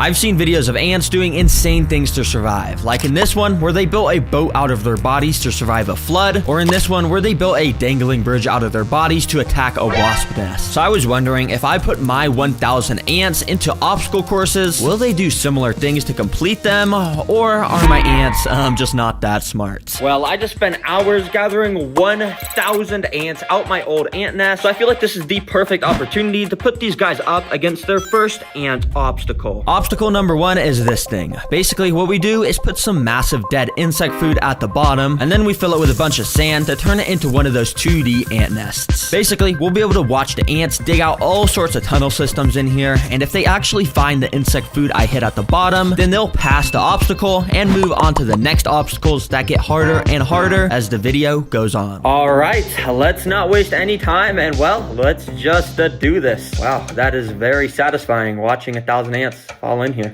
I've seen videos of ants doing insane things to survive, like in this one where they built a boat out of their bodies to survive a flood, or in this one where they built a dangling bridge out of their bodies to attack a wasp nest. So I was wondering, if I put my 1,000 ants into obstacle courses, will they do similar things to complete them, or are my ants just not that smart? Well, I just spent hours gathering 1,000 ants out my old ant nest, so I feel like this is the perfect opportunity to put these guys up against their first ant obstacle. Obstacle number 1 is this thing. Basically, what we do is put some massive dead insect food at the bottom, and then we fill it with a bunch of sand to turn it into one of those 2D ant nests. Basically, we'll be able to watch the ants dig out all sorts of tunnel systems in here, and if they actually find the insect food I hit at the bottom, then they'll pass the obstacle and move on to the next obstacles that get harder and harder as the video goes on. Alright, let's not waste any time, and well, let's just do this. Wow, that is very satisfying watching 1,000 ants fall in here.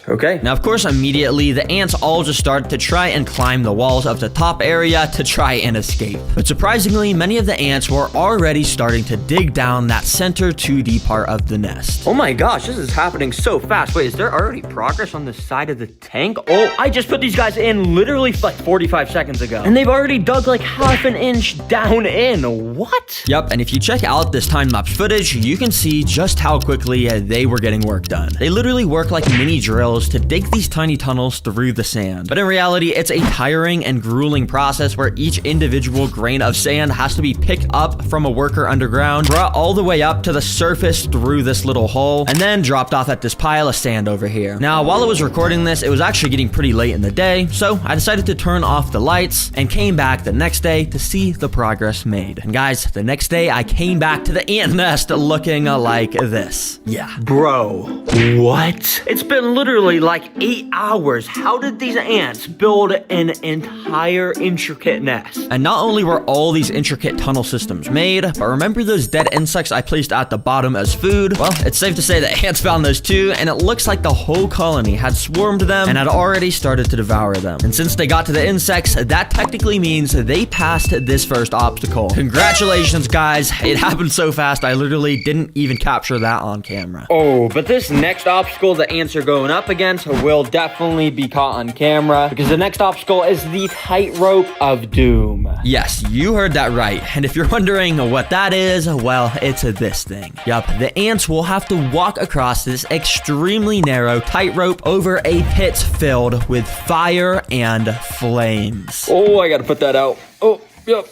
Okay. Now, of course, immediately, the ants all just started to try and climb the walls of the top area to try and escape. But surprisingly, many of the ants were already starting to dig down that center 2D part of the nest. Oh my gosh, this is happening so fast. Wait, is there already progress on the side of the tank? Oh, I just put these guys in literally like 45 seconds ago, and they've already dug like half an inch down in. What? Yep, and if you check out this time-lapse footage, you can see just how quickly they were getting work done. They literally work like mini drills to dig these tiny tunnels through the sand. But in reality, it's a tiring and grueling process where each individual grain of sand has to be picked up from a worker underground, brought all the way up to the surface through this little hole, and then dropped off at this pile of sand over here. Now, while I was recording this, it was actually getting pretty late in the day, so I decided to turn off the lights and came back the next day to see the progress made. And guys, the next day I came back to the ant nest looking like this. Yeah. Bro, what? It's been literally like 8 hours. How did these ants build an entire intricate nest? And not only were all these intricate tunnel systems made, but remember those dead insects I placed at the bottom as food? Well, it's safe to say that ants found those too, and it looks like the whole colony had swarmed them and had already started to devour them. And since they got to the insects, that technically means they passed this first obstacle. Congratulations, guys. It happened so fast, I literally didn't even capture that on camera. Oh, but this next obstacle the ants are going up against will definitely be caught on camera, because the next obstacle is the tightrope of doom. Yes, you heard that right. And if you're wondering what that is, well, it's this thing. Yup, the ants will have to walk across this extremely narrow tightrope over a pit filled with fire and flames. Oh, I gotta put that out. Oh, yep,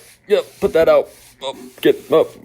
put that out.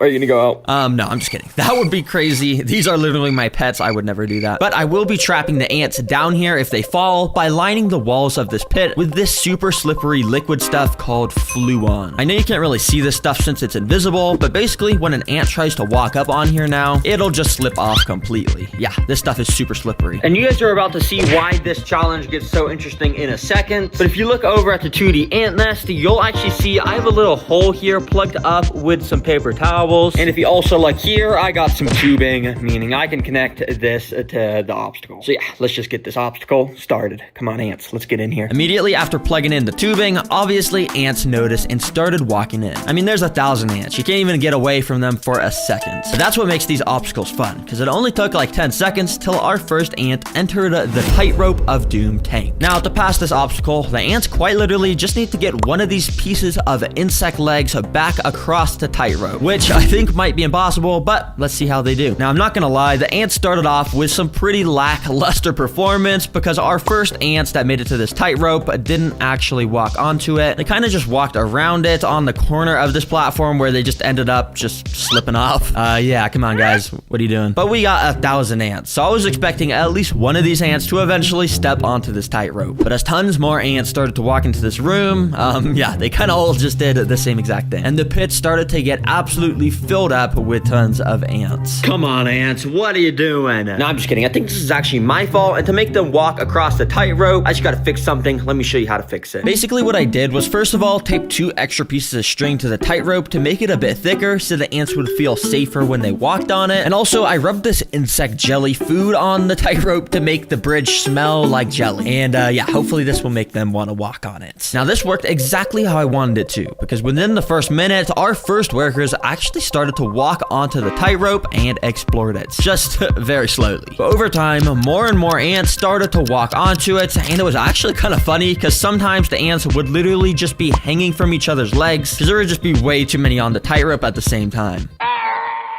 Are you gonna go out? No, I'm just kidding. That would be crazy. These are literally my pets. I would never do that. But I will be trapping the ants down here if they fall by lining the walls of this pit with this super slippery liquid stuff called Fluon. I know you can't really see this stuff since it's invisible, but basically when an ant tries to walk up on here now, it'll just slip off completely. Yeah, this stuff is super slippery. And you guys are about to see why this challenge gets so interesting in a second. But if you look over at the 2D ant nest, you'll actually see I have a little hole here plugged up with some paper towels, and if you also look here, I got some tubing, meaning I can connect this to the obstacle. So yeah, let's just get this obstacle started. Come on, ants, let's get in here. Immediately after plugging in the tubing, obviously ants noticed and started walking in. I mean, there's 1,000 ants. You can't even get away from them for a second. So that's what makes these obstacles fun, because it only took like 10 seconds till our first ant entered the tightrope of doom tank. Now, to pass this obstacle, the ants quite literally just need to get one of these pieces of insect legs back across the tightrope, which I think might be impossible, but let's see how they do. Now, I'm not gonna lie, the ants started off with some pretty lackluster performance, because our first ants that made it to this tightrope didn't actually walk onto it. They kind of just walked around it on the corner of this platform, where they just ended up just slipping off. Yeah, come on, guys. What are you doing? But we got 1,000 ants, so I was expecting at least one of these ants to eventually step onto this tightrope. But as tons more ants started to walk into this room, yeah, they kind of all just did the same exact thing. And the pit started to get absolutely filled up with tons of ants. Come on, ants, what are you doing? No, I'm just kidding. I think this is actually my fault, and to make them walk across the tightrope, I just gotta fix something. Let me show you how to fix it. Basically, what I did was, first of all, tape 2 extra pieces of string to the tightrope to make it a bit thicker so the ants would feel safer when they walked on it. And also, I rubbed this insect jelly food on the tightrope to make the bridge smell like jelly. And yeah, hopefully this will make them want to walk on it. Now, this worked exactly how I wanted it to, because within the first minute, our first workers actually started to walk onto the tightrope and explored it, just very slowly. But over time, more and more ants started to walk onto it, and it was actually kind of funny because sometimes the ants would literally just be hanging from each other's legs because there would just be way too many on the tightrope at the same time.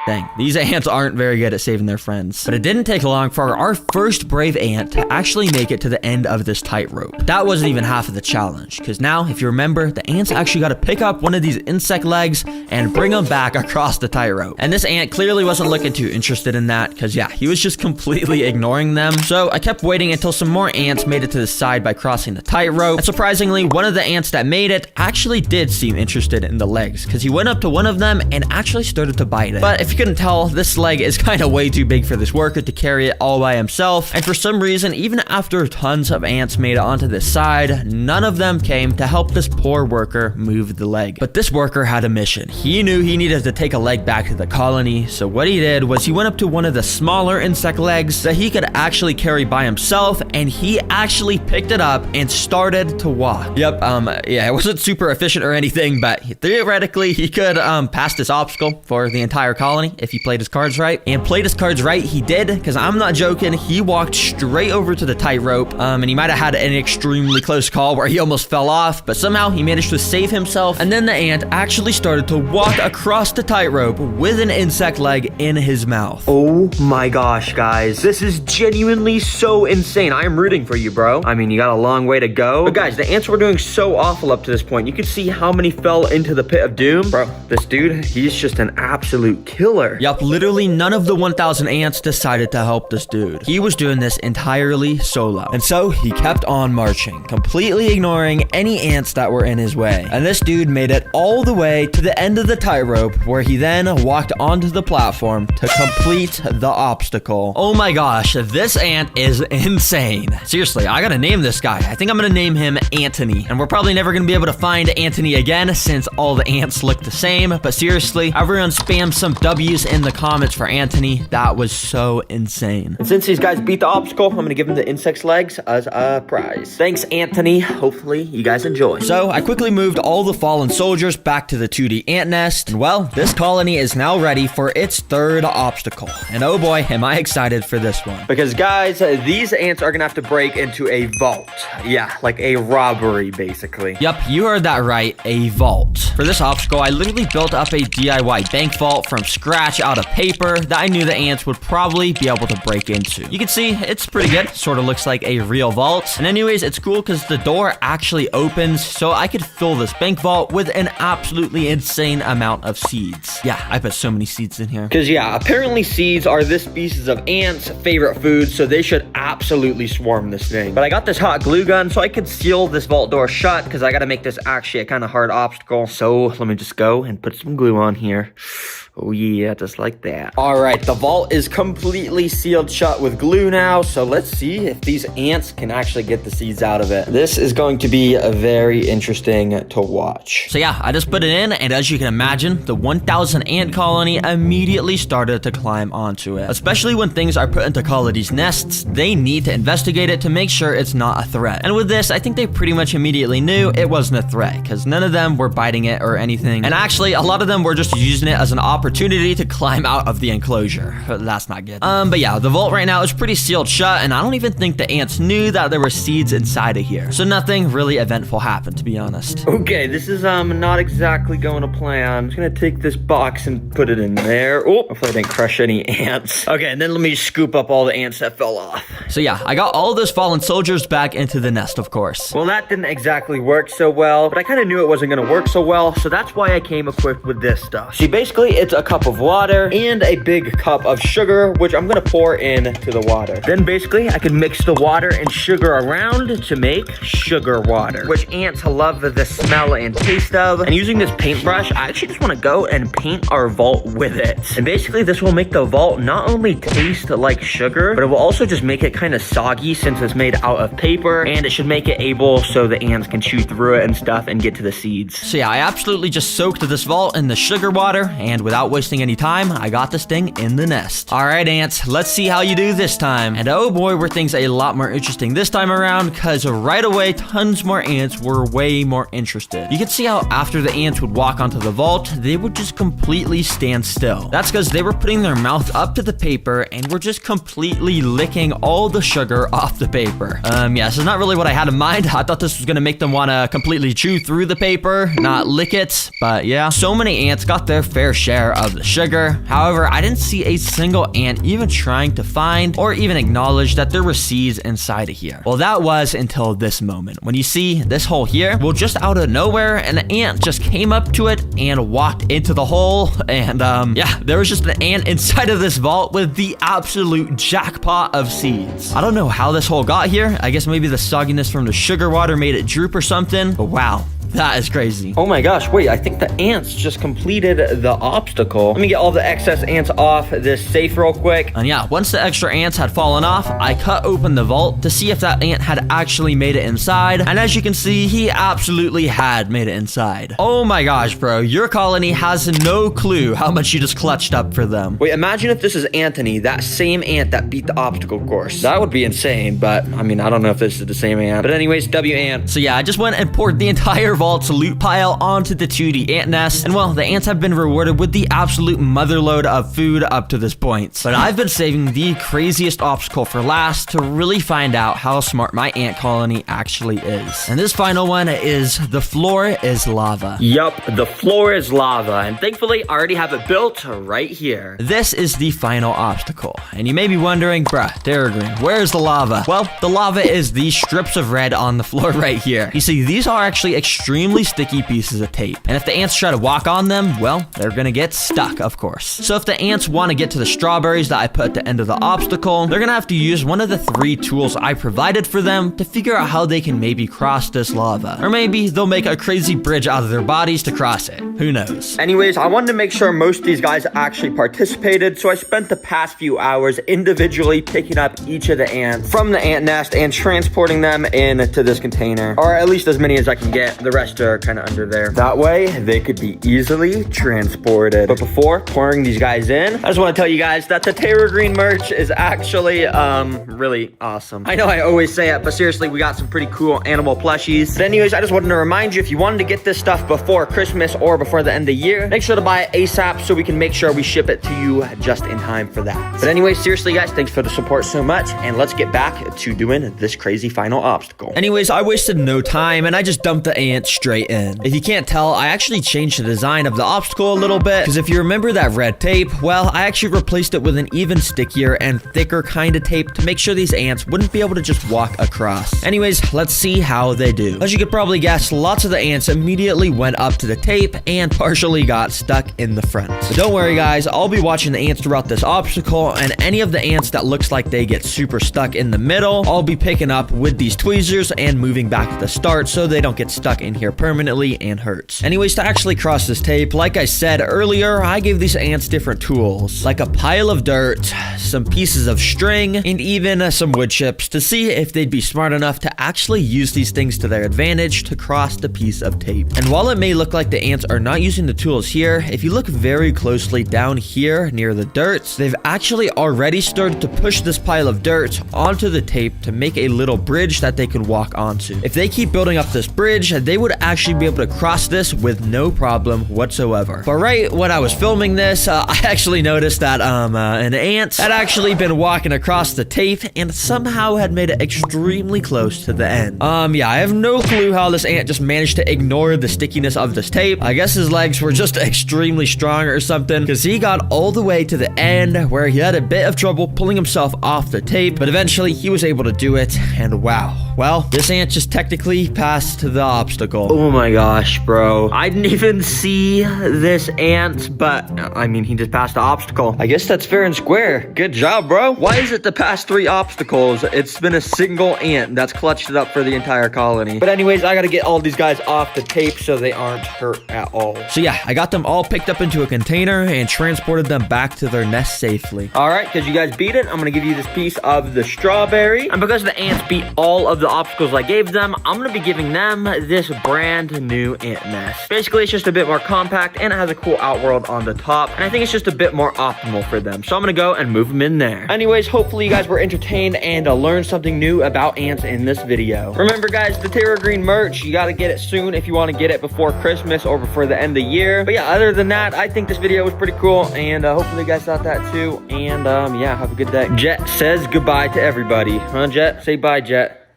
Dang, these ants aren't very good at saving their friends. But it didn't take long for our first brave ant to actually make it to the end of this tightrope. That wasn't even half of the challenge, because now, if you remember, the ants actually got to pick up one of these insect legs and bring them back across the tightrope. And this ant clearly wasn't looking too interested in that, because yeah, he was just completely ignoring them. So I kept waiting until some more ants made it to the side by crossing the tightrope. And surprisingly, one of the ants that made it actually did seem interested in the legs, because he went up to one of them and actually started to bite it. But if you couldn't tell, this leg is kind of way too big for this worker to carry it all by himself, and for some reason, even after tons of ants made it onto this side, none of them came to help this poor worker move the leg. But this worker had a mission. He knew he needed to take a leg back to the colony, so what he did was he went up to one of the smaller insect legs that he could actually carry by himself, and he actually picked it up and started to walk. Yep, yeah, it wasn't super efficient or anything, but theoretically, he could pass this obstacle for the entire colony if he played his cards right. And played his cards right, he did, because I'm not joking, he walked straight over to the tightrope, and he might have had an extremely close call where he almost fell off, but somehow he managed to save himself, and then the ant actually started to walk across the tightrope with an insect leg in his mouth. Oh my gosh, guys, this is genuinely so insane. I am rooting for you, bro. I mean, you got a long way to go, but guys, the ants were doing so awful up to this point. You could see how many fell into the pit of doom. Bro, this dude, he's just an absolute killer. Yup, literally none of the 1,000 ants decided to help this dude. He was doing this entirely solo. And so he kept on marching, completely ignoring any ants that were in his way. And this dude made it all the way to the end of the tightrope, where he then walked onto the platform to complete the obstacle. Oh my gosh, this ant is insane. Seriously, I gotta name this guy. I think I'm gonna name him Antony. And we're probably never gonna be able to find Antony again since all the ants look the same. But seriously, everyone spam some W's in the comments for Antony. That was so insane. And since these guys beat the obstacle, I'm gonna give them the insect's legs as a prize. Thanks, Antony. Hopefully you guys enjoy. So I quickly moved all the fallen soldiers back to the 2D ant nest, and well, this colony is now ready for its third obstacle. And oh boy, am I excited for this one. Because guys, these ants are gonna have to break into a vault. Yeah, like a robbery, basically. Yep, you heard that right, a vault. For this obstacle, I literally built up a DIY bank vault from scratch out of paper that I knew the ants would probably be able to break into. You can see it's pretty good. Sort of looks like a real vault. And anyways, it's cool because the door actually opens, so I could fill this bank vault with an absolutely insane amount of seeds. Yeah, I put so many seeds in here. Because yeah, apparently seeds are this species of ants' favorite food, so they should absolutely swarm this thing. But I got this hot glue gun so I could seal this vault door shut, because I got to make this actually a kind of hard obstacle. So let me just go and put some glue on here. Oh yeah, just like that. All right, the vault is completely sealed shut with glue now, so let's see if these ants can actually get the seeds out of it. This is going to be very interesting to watch. So yeah, I just put it in, and as you can imagine, the 1,000 ant colony immediately started to climb onto it. Especially when things are put into colonies' nests, they need to investigate it to make sure it's not a threat. And with this, I think they pretty much immediately knew it wasn't a threat, because none of them were biting it or anything. And actually, a lot of them were just using it as an opportunity to climb out of the enclosure. That's not good. But yeah, the vault right now is pretty sealed shut, and I don't even think the ants knew that there were seeds inside of here. So nothing really eventful happened, to be honest. Okay, this is not exactly going to plan. I'm just gonna take this box and put it in there. Oh, hopefully I didn't crush any ants. Okay, and then let me scoop up all the ants that fell off. So yeah, I got all those fallen soldiers back into the nest, of course. Well, that didn't exactly work so well, but I kind of knew it wasn't gonna work so well, so that's why I came equipped with this stuff. See, basically, it's a cup of water and a big cup of sugar, which I'm gonna pour into the water. Then basically, I can mix the water and sugar around to make sugar water, which ants love the smell and taste of. And using this paintbrush, I actually just wanna go and paint our vault with it. And basically, this will make the vault not only taste like sugar, but it will also just make it kind of soggy since it's made out of paper, and it should make it able so the ants can chew through it and stuff and get to the seeds. So yeah, I absolutely just soaked this vault in the sugar water, and without without wasting any time, I got this thing in the nest. All right, ants, let's see how you do this time. And oh boy, were things a lot more interesting this time around, because right away, tons more ants were way more interested. You can see how after the ants would walk onto the vault, they would just completely stand still. That's because they were putting their mouth up to the paper and were just completely licking all the sugar off the paper. Yeah, this is not really what I had in mind. I thought this was gonna make them wanna completely chew through the paper, not lick it, but yeah. So many ants got their fair share of the sugar. However, I didn't see a single ant even trying to find or even acknowledge that there were seeds inside of here. Well, that was until this moment. When you see this hole here, well, just out of nowhere, an ant just came up to it and walked into the hole, and yeah, there was just an ant inside of this vault with the absolute jackpot of seeds. I don't know how this hole got here. I guess maybe the sogginess from the sugar water made it droop or something, but wow. That is crazy. Oh my gosh, wait, I think the ants just completed the obstacle. Let me get all the excess ants off this safe real quick. And yeah, once the extra ants had fallen off, I cut open the vault to see if that ant had actually made it inside. And as you can see, he absolutely had made it inside. Oh my gosh, bro, your colony has no clue how much you just clutched up for them. Wait, imagine if this is Anthony, that same ant that beat the obstacle course. That would be insane, but I mean, I don't know if this is the same ant. But anyways, W ant. So yeah, I just went and poured the entire vault's loot pile onto the 2D ant nest, and well, the ants have been rewarded with the absolute motherload of food up to this point. But I've been saving the craziest obstacle for last to really find out how smart my ant colony actually is. And this final one is the floor is lava. Yup, the floor is lava, and thankfully I already have it built right here. This is the final obstacle, and you may be wondering, bruh, TerraGreen, where's the lava? Well, the lava is these strips of red on the floor right here. You see, these are actually extremely sticky pieces of tape, and if the ants try to walk on them, well, they're gonna get stuck, of course. So if the ants want to get to the strawberries that I put at the end of the obstacle, they're gonna have to use one of the 3 tools I provided for them to figure out how they can maybe cross this lava. Or maybe they'll make a crazy bridge out of their bodies to cross it. Who knows? Anyways, I wanted to make sure most of these guys actually participated, so I spent the past few hours individually picking up each of the ants from the ant nest and transporting them into this container, or at least as many as I can get. The rest are kind of under there. That way, they could be easily transported. But before pouring these guys in, I just want to tell you guys that the TerraGreen merch is actually, really awesome. I know I always say it, but seriously, we got some pretty cool animal plushies. But anyways, I just wanted to remind you, if you wanted to get this stuff before Christmas or before the end of the year, make sure to buy it ASAP so we can make sure we ship it to you just in time for that. But anyways, seriously, guys, thanks for the support so much, and let's get back to doing this crazy final obstacle. Anyways, I wasted no time, and I just dumped the ants straight in. If you can't tell, I actually changed the design of the obstacle a little bit, because if you remember that red tape, well, I actually replaced it with an even stickier and thicker kind of tape to make sure these ants wouldn't be able to just walk across. Anyways, let's see how they do. As you could probably guess, lots of the ants immediately went up to the tape and partially got stuck in the front. But don't worry, guys, I'll be watching the ants throughout this obstacle, and any of the ants that looks like they get super stuck in the middle, I'll be picking up with these tweezers and moving back to the start so they don't get stuck in here permanently and hurt. Anyways, to actually cross this tape, like I said earlier, I gave these ants different tools, like a pile of dirt, some pieces of string, and even some wood chips to see if they'd be smart enough to actually use these things to their advantage to cross the piece of tape. And while it may look like the ants are not using the tools here, if you look very closely down here near the dirt, they've actually already started to push this pile of dirt onto the tape to make a little bridge that they could walk onto. If they keep building up this bridge, they would actually be able to cross this with no problem whatsoever. But right when I was filming this, I actually noticed that an ant had actually been walking across the tape and somehow had made it extremely close to the end. Yeah, I have no clue how this ant just managed to ignore the stickiness of this tape. I guess his legs were just extremely strong or something, because he got all the way to the end where he had a bit of trouble pulling himself off the tape, but eventually he was able to do it, and wow. Well, this ant just technically passed the obstacle. Oh my gosh, bro. I didn't even see this ant, but I mean, he just passed the obstacle. I guess that's fair and square. Good job, bro. Why is it the past 3 obstacles, it's been a single ant that's clutched it up for the entire colony? But anyways, I gotta get all these guys off the tape so they aren't hurt at all. So yeah, I got them all picked up into a container and transported them back to their nest safely. All right, because you guys beat it, I'm gonna give you this piece of the strawberry. And because the ants beat all of the the obstacles I gave them, I'm gonna be giving them this brand new ant nest. Basically, it's just a bit more compact and it has a cool outworld on the top. And I think it's just a bit more optimal for them. So I'm gonna go and move them in there. Anyways, hopefully you guys were entertained and learned something new about ants in this video. Remember guys, the Terra Green merch, you gotta get it soon if you wanna get it before Christmas or before the end of the year. But yeah, other than that, I think this video was pretty cool and hopefully you guys thought that too. And yeah, have a good day. Jet says goodbye to everybody. Huh, Jet? Say bye, Jet.